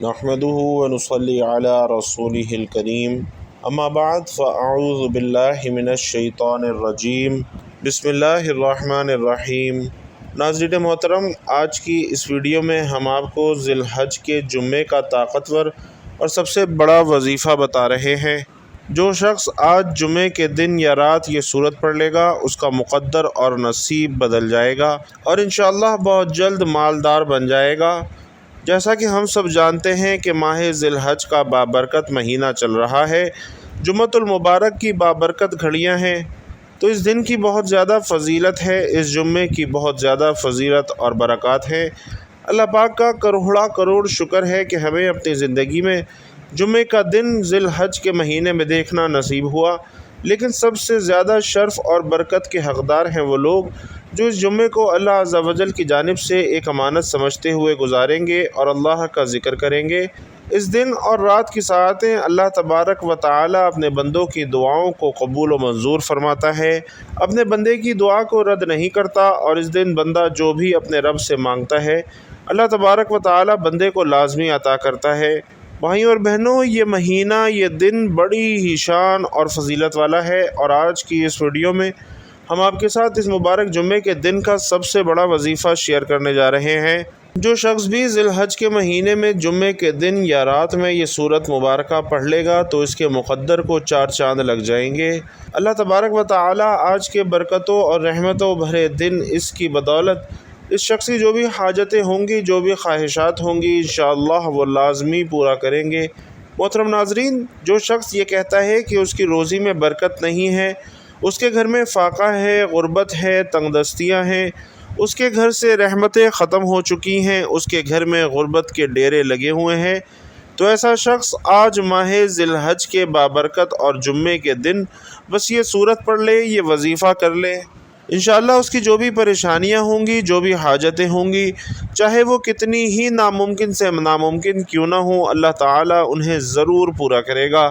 نحمده ونصلي على رسوله الكريم اما بعد فاعوذ باللہ من الشیطان الرجیم بسم اللہ الرحمن الرحیم۔ ناظرین محترم، آج کی اس ویڈیو میں ہم آپ کو ذی الحج کے جمعے کا طاقتور اور سب سے بڑا وظیفہ بتا رہے ہیں۔ جو شخص آج جمعے کے دن یا رات یہ سورت پڑھ لے گا اس کا مقدر اور نصیب بدل جائے گا اور انشاءاللہ بہت جلد مالدار بن جائے گا۔ جیسا کہ ہم سب جانتے ہیں کہ ماہ ذی الحج کا بابرکت مہینہ چل رہا ہے، جمعۃ المبارک کی بابرکت گھڑیاں ہیں، تو اس دن کی بہت زیادہ فضیلت ہے، اس جمعے کی بہت زیادہ فضیلت اور برکات ہیں۔ اللہ پاک کا کروڑا کروڑ شکر ہے کہ ہمیں اپنی زندگی میں جمعے کا دن ذی الحج کے مہینے میں دیکھنا نصیب ہوا، لیکن سب سے زیادہ شرف اور برکت کے حقدار ہیں وہ لوگ جو اس جمعے کو اللہ عز و جل کی جانب سے ایک امانت سمجھتے ہوئے گزاریں گے اور اللہ کا ذکر کریں گے۔ اس دن اور رات کی ساعتیں اللہ تبارک و تعالی اپنے بندوں کی دعاؤں کو قبول و منظور فرماتا ہے، اپنے بندے کی دعا کو رد نہیں کرتا، اور اس دن بندہ جو بھی اپنے رب سے مانگتا ہے اللہ تبارک و تعالی بندے کو لازمی عطا کرتا ہے۔ بھائیوں اور بہنوں، یہ مہینہ، یہ دن بڑی ہی شان اور فضیلت والا ہے، اور آج کی اس ویڈیو میں ہم آپ کے ساتھ اس مبارک جمعے کے دن کا سب سے بڑا وظیفہ شیئر کرنے جا رہے ہیں۔ جو شخص بھی ذی الحج کے مہینے میں جمعے کے دن یا رات میں یہ سورت مبارکہ پڑھ لے گا تو اس کے مقدر کو 4 چاند لگ جائیں گے۔ اللہ تبارک و تعالی آج کے برکتوں اور رحمتوں بھرے دن اس کی بدولت اس شخص کی جو بھی حاجتیں ہوں گی، جو بھی خواہشات ہوں گی، انشاءاللہ وہ لازمی پورا کریں گے۔ محترم ناظرین، جو شخص یہ کہتا ہے کہ اس کی روزی میں برکت نہیں ہے، اس کے گھر میں فاقہ ہے، غربت ہے، تنگ دستیاں ہیں، اس کے گھر سے رحمتیں ختم ہو چکی ہیں، اس کے گھر میں غربت کے ڈیرے لگے ہوئے ہیں، تو ایسا شخص آج ماہ ذی الحج کے بابرکت اور جمعے کے دن بس یہ سورت پڑھ لے، یہ وظیفہ کر لے، انشاءاللہ اس کی جو بھی پریشانیاں ہوں گی، جو بھی حاجتیں ہوں گی، چاہے وہ کتنی ہی ناممکن سے ناممکن کیوں نہ ہوں، اللہ تعالیٰ انہیں ضرور پورا کرے گا۔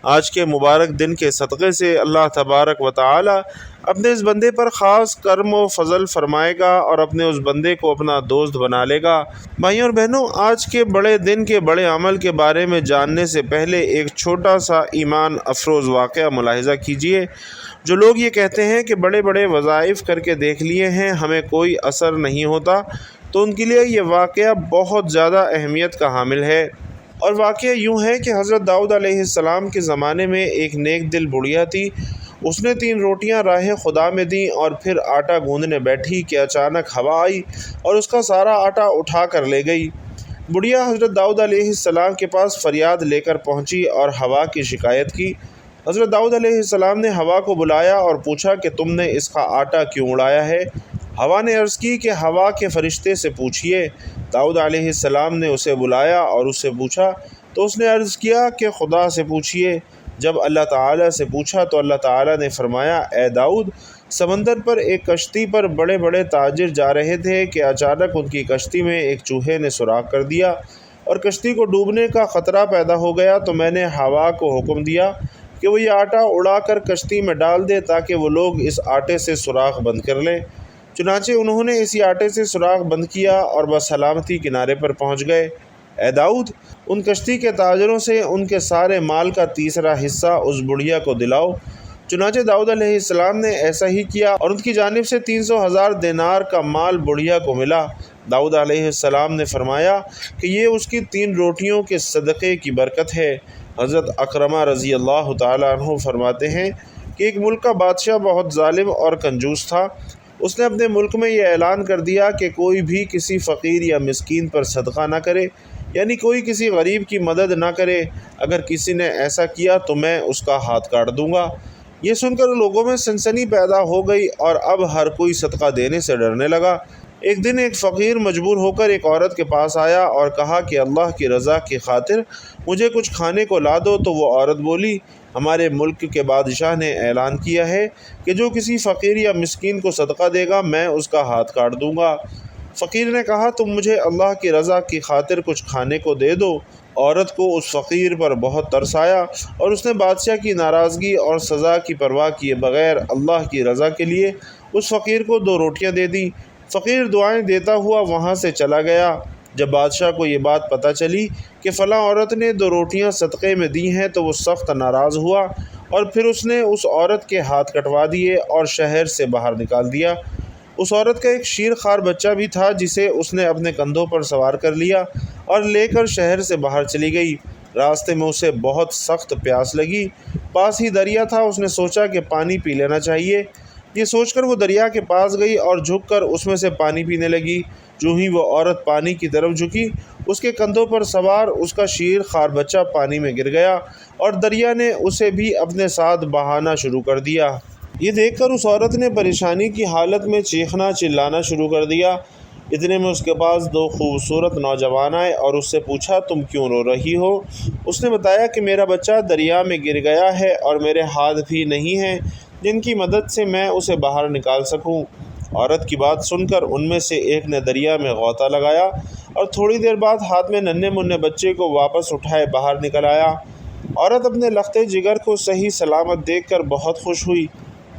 آج کے مبارک دن کے صدقے سے اللہ تبارک و تعالیٰ اپنے اس بندے پر خاص کرم و فضل فرمائے گا اور اپنے اس بندے کو اپنا دوست بنا لے گا۔ بھائیوں اور بہنوں، آج کے بڑے دن کے بڑے عمل کے بارے میں جاننے سے پہلے ایک چھوٹا سا ایمان افروز واقعہ ملاحظہ کیجئے۔ جو لوگ یہ کہتے ہیں کہ بڑے بڑے وظائف کر کے دیکھ لیے ہیں، ہمیں کوئی اثر نہیں ہوتا، تو ان کے لیے یہ واقعہ بہت زیادہ اہمیت کا حامل ہے۔ اور واقعہ یوں ہے کہ حضرت داؤد علیہ السلام کے زمانے میں ایک نیک دل بڑھیا تھی، اس نے 3 روٹیاں راہ خدا میں دیں اور پھر آٹا گوندنے بیٹھی کہ اچانک ہوا آئی اور اس کا سارا آٹا اٹھا کر لے گئی۔ بڑھیا حضرت داؤد علیہ السلام کے پاس فریاد لے کر پہنچی اور ہوا کی شکایت کی۔ حضرت داؤد علیہ السلام نے ہوا کو بلایا اور پوچھا کہ تم نے اس کا آٹا کیوں اڑایا ہے؟ ہوا نے عرض کی کہ ہوا کے فرشتے سے پوچھئے۔ داؤد علیہ السلام نے اسے بلایا اور اس سے پوچھا تو اس نے عرض کیا کہ خدا سے پوچھئے۔ جب اللہ تعالیٰ سے پوچھا تو اللہ تعالیٰ نے فرمایا، اے داؤد، سمندر پر ایک کشتی پر بڑے بڑے تاجر جا رہے تھے کہ اچانک ان کی کشتی میں ایک چوہے نے سوراخ کر دیا اور کشتی کو ڈوبنے کا خطرہ پیدا ہو گیا، تو میں نے ہوا کو حکم دیا کہ وہ یہ آٹا اڑا کر کشتی میں ڈال دے تاکہ وہ لوگ اس آٹے سے سوراخ بند کر لیں۔ چنانچہ انہوں نے اسی آٹے سے سوراخ بند کیا اور بسلامتی کنارے پر پہنچ گئے۔ اے داؤد، ان کشتی کے تاجروں سے ان کے سارے مال کا تیسرا حصہ اس بڑھیا کو دلاؤ۔ چنانچہ داؤد علیہ السلام نے ایسا ہی کیا اور ان کی جانب سے 300,000 دینار کا مال بڑھیا کو ملا۔ داؤد علیہ السلام نے فرمایا کہ یہ اس کی 3 روٹیوں کے صدقے کی برکت ہے۔ حضرت اکرمہ رضی اللہ تعالیٰ عنہ فرماتے ہیں کہ ایک ملک کا بادشاہ بہت ظالم اور کنجوس تھا۔ اس نے اپنے ملک میں یہ اعلان کر دیا کہ کوئی بھی کسی فقیر یا مسکین پر صدقہ نہ کرے، یعنی کوئی کسی غریب کی مدد نہ کرے، اگر کسی نے ایسا کیا تو میں اس کا ہاتھ کاٹ دوں گا۔ یہ سن کر لوگوں میں سنسنی پیدا ہو گئی اور اب ہر کوئی صدقہ دینے سے ڈرنے لگا۔ ایک دن ایک فقیر مجبور ہو کر ایک عورت کے پاس آیا اور کہا کہ اللہ کی رضا کی خاطر مجھے کچھ کھانے کو لا دو، تو وہ عورت بولی، ہمارے ملک کے بادشاہ نے اعلان کیا ہے کہ جو کسی فقیر یا مسکین کو صدقہ دے گا میں اس کا ہاتھ کاٹ دوں گا۔ فقیر نے کہا، تم مجھے اللہ کی رضا کی خاطر کچھ کھانے کو دے دو۔ عورت کو اس فقیر پر بہت ترس آیا اور اس نے بادشاہ کی ناراضگی اور سزا کی پرواہ کیے بغیر اللہ کی رضا کے لیے اس فقیر کو 2 روٹیاں دے دیں۔ فقیر دعائیں دیتا ہوا وہاں سے چلا گیا۔ جب بادشاہ کو یہ بات پتہ چلی کہ فلاں عورت نے 2 روٹیاں صدقے میں دی ہیں تو وہ سخت ناراض ہوا اور پھر اس نے اس عورت کے ہاتھ کٹوا دیے اور شہر سے باہر نکال دیا۔ اس عورت کا ایک شیر خوار بچہ بھی تھا جسے اس نے اپنے کندھوں پر سوار کر لیا اور لے کر شہر سے باہر چلی گئی۔ راستے میں اسے بہت سخت پیاس لگی، پاس ہی دریا تھا، اس نے سوچا کہ پانی پی لینا چاہیے۔ یہ سوچ کر وہ دریا کے پاس گئی اور جھک کر اس میں سے پانی پینے لگی۔ جو ہی وہ عورت پانی کی طرف جھکی، اس کے کندھوں پر سوار اس کا شیر خوار بچہ پانی میں گر گیا اور دریا نے اسے بھی اپنے ساتھ بہانا شروع کر دیا۔ یہ دیکھ کر اس عورت نے پریشانی کی حالت میں چیخنا چلانا شروع کر دیا۔ اتنے میں اس کے پاس 2 خوبصورت نوجوان آئے اور اس سے پوچھا تم کیوں رو رہی ہو؟ اس نے بتایا کہ میرا بچہ دریا میں گر گیا ہے اور میرے ہاتھ بھی نہیں ہیں جن کی مدد سے میں اسے باہر نکال سکوں۔ عورت کی بات سن کر ان میں سے ایک نے دریا میں غوطہ لگایا اور تھوڑی دیر بعد ہاتھ میں ننھے منھے بچے کو واپس اٹھائے باہر نکل آیا۔ عورت اپنے لختے جگر کو صحیح سلامت دیکھ کر بہت خوش ہوئی۔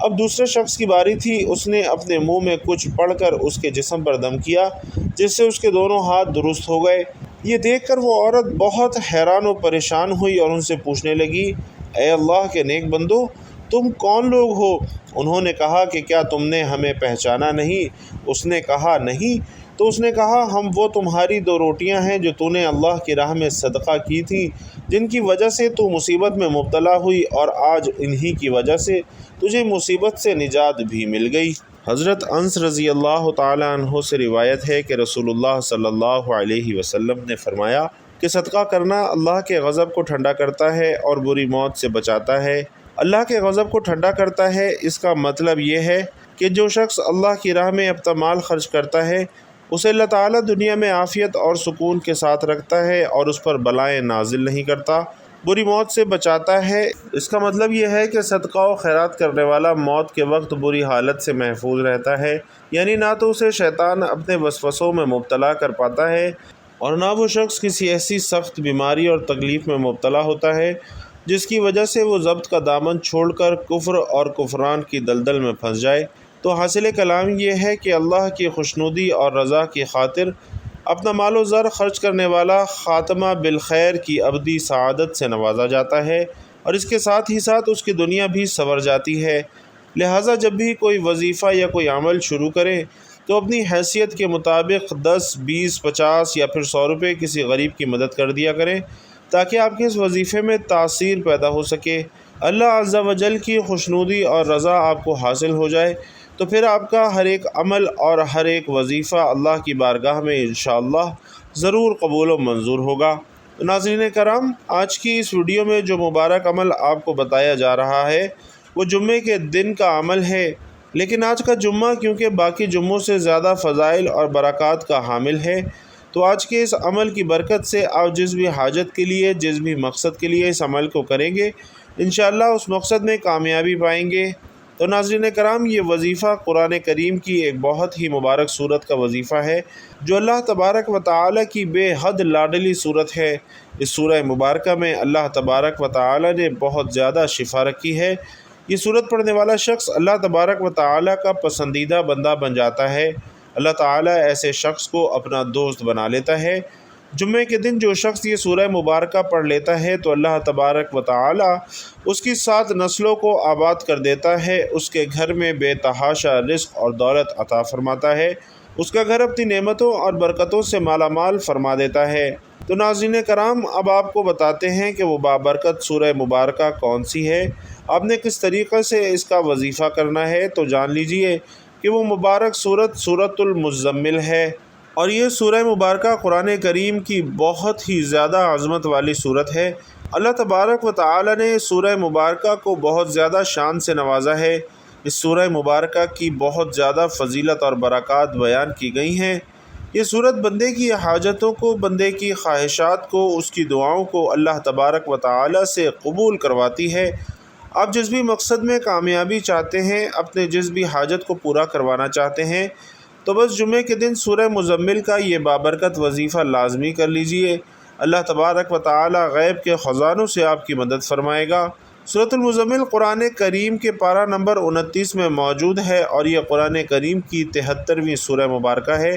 اب دوسرے شخص کی باری تھی۔ اس نے اپنے منہ میں کچھ پڑھ کر اس کے جسم پر دم کیا جس سے اس کے دونوں ہاتھ درست ہو گئے۔ یہ دیکھ کر وہ عورت بہت حیران و پریشان ہوئی اور ان سے پوچھنے لگی اے اللہ کے نیک بندو، تم کون لوگ ہو؟ انہوں نے کہا کہ کیا تم نے ہمیں پہچانا نہیں؟ اس نے کہا نہیں۔ تو اس نے کہا ہم وہ تمہاری 2 روٹیاں ہیں جو تو نے اللہ کی راہ میں صدقہ کی تھیں، جن کی وجہ سے تو مصیبت میں مبتلا ہوئی اور آج انہی کی وجہ سے تجھے مصیبت سے نجات بھی مل گئی۔ حضرت انس رضی اللہ تعالی عنہ سے روایت ہے کہ رسول اللہ صلی اللہ علیہ وسلم نے فرمایا کہ صدقہ کرنا اللہ کے غضب کو ٹھنڈا کرتا ہے اور بری موت سے بچاتا ہے۔ اللہ کے غضب کو ٹھنڈا کرتا ہے، اس کا مطلب یہ ہے کہ جو شخص اللہ کی راہ میں اپنا مال خرچ کرتا ہے اسے اللہ تعالیٰ دنیا میں عافیت اور سکون کے ساتھ رکھتا ہے اور اس پر بلائیں نازل نہیں کرتا، بری موت سے بچاتا ہے۔ اس کا مطلب یہ ہے کہ صدقہ و خیرات کرنے والا موت کے وقت بری حالت سے محفوظ رہتا ہے، یعنی نہ تو اسے شیطان اپنے وسوسوں میں مبتلا کر پاتا ہے اور نہ وہ شخص کسی ایسی سخت بیماری اور تکلیف میں مبتلا ہوتا ہے جس کی وجہ سے وہ ضبط کا دامن چھوڑ کر کفر اور کفران کی دلدل میں پھنس جائے۔ تو حاصل کلام یہ ہے کہ اللہ کی خوشنودی اور رضا کی خاطر اپنا مال و زر خرچ کرنے والا خاتمہ بالخیر کی ابدی سعادت سے نوازا جاتا ہے اور اس کے ساتھ ہی ساتھ اس کی دنیا بھی سنور جاتی ہے۔ لہٰذا جب بھی کوئی وظیفہ یا کوئی عمل شروع کرے تو اپنی حیثیت کے مطابق 10، 20، 50 یا پھر 100 روپے کسی غریب کی مدد کر دیا کریں تاکہ آپ کے اس وظیفے میں تاثیر پیدا ہو سکے، اللہ عز و جل کی خوشنودی اور رضا آپ کو حاصل ہو جائے، تو پھر آپ کا ہر ایک عمل اور ہر ایک وظیفہ اللہ کی بارگاہ میں انشاءاللہ ضرور قبول و منظور ہوگا۔ تو ناظرین کرام، آج کی اس ویڈیو میں جو مبارک عمل آپ کو بتایا جا رہا ہے وہ جمعے کے دن کا عمل ہے، لیکن آج کا جمعہ کیونکہ باقی جمعوں سے زیادہ فضائل اور برکات کا حامل ہے، تو آج کے اس عمل کی برکت سے آپ جس بھی حاجت کے لیے، جس بھی مقصد کے لیے اس عمل کو کریں گے انشاءاللہ اس مقصد میں کامیابی پائیں گے۔ تو ناظرین کرام، یہ وظیفہ قرآن کریم کی ایک بہت ہی مبارک صورت کا وظیفہ ہے جو اللہ تبارک و تعالی کی بے حد لاڈلی صورت ہے۔ اس سورہ مبارکہ میں اللہ تبارک و تعالی نے بہت زیادہ شفا رکھی ہے۔ یہ صورت پڑھنے والا شخص اللہ تبارک و تعالی کا پسندیدہ بندہ بن جاتا ہے۔ اللہ تعالی ایسے شخص کو اپنا دوست بنا لیتا ہے۔ جمعے کے دن جو شخص یہ سورہ مبارکہ پڑھ لیتا ہے تو اللہ تبارک و تعالی اس کی 7 نسلوں کو آباد کر دیتا ہے، اس کے گھر میں بے تحاشا رزق اور دولت عطا فرماتا ہے، اس کا گھر اپنی نعمتوں اور برکتوں سے مالا مال فرما دیتا ہے۔ تو ناظرین کرام، اب آپ کو بتاتے ہیں کہ وہ بابرکت سورہ مبارکہ کون سی ہے، آپ نے کس طریقے سے اس کا وظیفہ کرنا ہے۔ تو جان لیجئے کہ وہ مبارک سورۃ المزمل ہے، اور یہ سورہ مبارکہ قرآن کریم کی بہت ہی زیادہ عظمت والی صورت ہے۔ اللہ تبارک و تعالی نے سورہ مبارکہ کو بہت زیادہ شان سے نوازا ہے۔ اس سورہ مبارکہ کی بہت زیادہ فضیلت اور برکات بیان کی گئی ہیں۔ یہ صورت بندے کی حاجتوں کو، بندے کی خواہشات کو، اس کی دعاؤں کو اللہ تبارک و تعالی سے قبول کرواتی ہے۔ آپ جس بھی مقصد میں کامیابی چاہتے ہیں، اپنے جس بھی حاجت کو پورا کروانا چاہتے ہیں، تو بس جمعے کے دن سورہ مزمل کا یہ بابرکت وظیفہ لازمی کر لیجئے۔ اللہ تبارک و تعالی غیب کے خزانوں سے آپ کی مدد فرمائے گا۔ سورۃ المزمل قرآن کریم کے پارہ نمبر 29 میں موجود ہے اور یہ قرآن کریم کی 73ویں سورہ مبارکہ ہے۔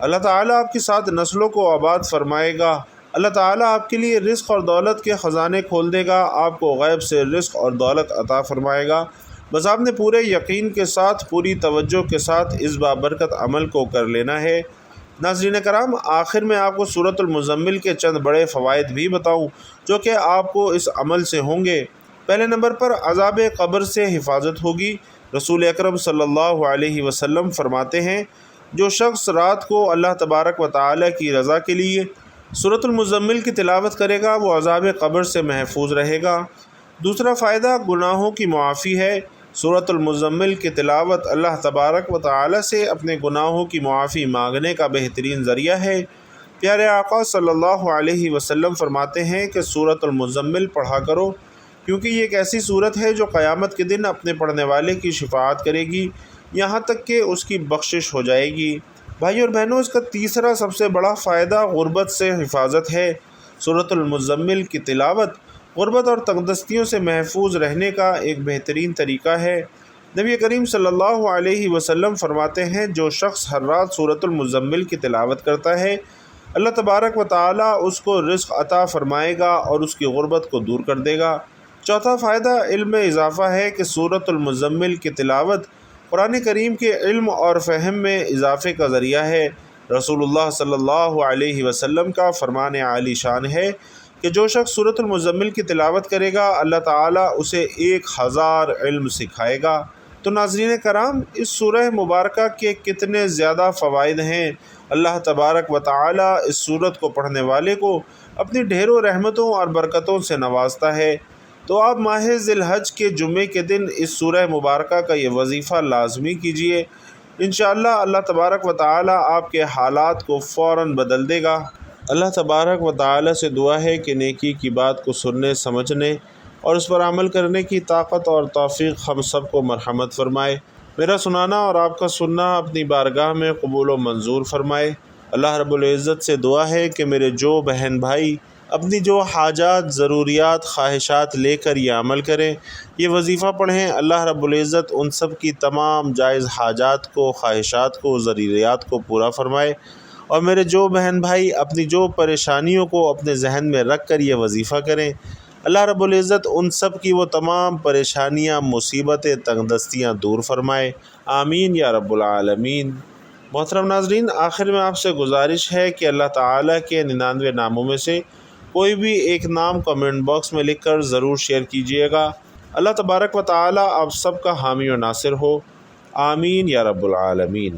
اللہ تعالیٰ آپ کی 7 نسلوں کو آباد فرمائے گا۔ اللہ تعالیٰ آپ کے لیے رزق اور دولت کے خزانے کھول دے گا، آپ کو غیب سے رزق اور دولت عطا فرمائے گا۔ بس آپ نے پورے یقین کے ساتھ، پوری توجہ کے ساتھ اس بابرکت عمل کو کر لینا ہے۔ ناظرین کرام، آخر میں آپ کو سورۃ المزمل کے چند بڑے فوائد بھی بتاؤں جو کہ آپ کو اس عمل سے ہوں گے۔ پہلے نمبر پر عذاب قبر سے حفاظت ہوگی۔ رسول اکرم صلی اللہ علیہ وسلم فرماتے ہیں، جو شخص رات کو اللہ تبارک و تعالی کی رضا کے لیے سورۃ المزمل کی تلاوت کرے گا، وہ عذاب قبر سے محفوظ رہے گا۔ دوسرا فائدہ گناہوں کی معافی ہے۔ سورۃ المزمل کی تلاوت اللہ تبارک و تعالی سے اپنے گناہوں کی معافی مانگنے کا بہترین ذریعہ ہے۔ پیارے آقا صلی اللہ علیہ وسلم فرماتے ہیں کہ سورۃ المزمل پڑھا کرو، کیونکہ یہ ایک ایسی سورت ہے جو قیامت کے دن اپنے پڑھنے والے کی شفاعت کرے گی، یہاں تک کہ اس کی بخشش ہو جائے گی۔ بھائی اور بہنوں، اس کا تیسرا سب سے بڑا فائدہ غربت سے حفاظت ہے۔ سورۃ المزمل کی تلاوت غربت اور تنگدستیوں سے محفوظ رہنے کا ایک بہترین طریقہ ہے۔ نبی کریم صلی اللہ علیہ وسلم فرماتے ہیں، جو شخص ہر رات سورۃ المزمل کی تلاوت کرتا ہے، اللہ تبارک و تعالی اس کو رزق عطا فرمائے گا اور اس کی غربت کو دور کر دے گا۔ چوتھا فائدہ علم میں اضافہ ہے کہ سورۃ المزمل کی تلاوت قرآن کریم کے علم اور فہم میں اضافے کا ذریعہ ہے۔ رسول اللہ صلی اللہ علیہ وسلم کا فرمان عالی شان ہے کہ جو شخص سورۃ المزمل کی تلاوت کرے گا، اللہ تعالیٰ اسے 1000 علم سکھائے گا۔ تو ناظرین کرام، اس سورہ مبارکہ کے کتنے زیادہ فوائد ہیں۔ اللہ تبارک و تعالیٰ اس سورت کو پڑھنے والے کو اپنی ڈھیروں رحمتوں اور برکتوں سے نوازتا ہے۔ تو آپ ماہ ذی الحج کے جمعے کے دن اس سورہ مبارکہ کا یہ وظیفہ لازمی کیجیے۔ انشاءاللہ اللہ تبارک و تعالیٰ آپ کے حالات کو فوراً بدل دے گا۔ اللہ تبارک و تعالیٰ سے دعا ہے کہ نیکی کی بات کو سننے، سمجھنے اور اس پر عمل کرنے کی طاقت اور توفیق ہم سب کو مرحمت فرمائے۔ میرا سنانا اور آپ کا سننا اپنی بارگاہ میں قبول و منظور فرمائے۔ اللہ رب العزت سے دعا ہے کہ میرے جو بہن بھائی اپنی جو حاجات، ضروریات، خواہشات لے کر یہ عمل کریں، یہ وظیفہ پڑھیں، اللہ رب العزت ان سب کی تمام جائز حاجات کو، خواہشات کو، ضروریات کو پورا فرمائے۔ اور میرے جو بہن بھائی اپنی جو پریشانیوں کو اپنے ذہن میں رکھ کر یہ وظیفہ کریں، اللہ رب العزت ان سب کی وہ تمام پریشانیاں، مصیبتیں، تنگدستیاں دور فرمائے۔ آمین یا رب العالمین۔ محترم ناظرین، آخر میں آپ سے گزارش ہے کہ اللہ تعالیٰ کے 99 ناموں میں سے کوئی بھی ایک نام کمنٹ باکس میں لکھ کر ضرور شیئر کیجیے گا۔ اللہ تبارک و تعالیٰ آپ سب کا حامی و ناصر ہو۔ آمین یا رب العالمین۔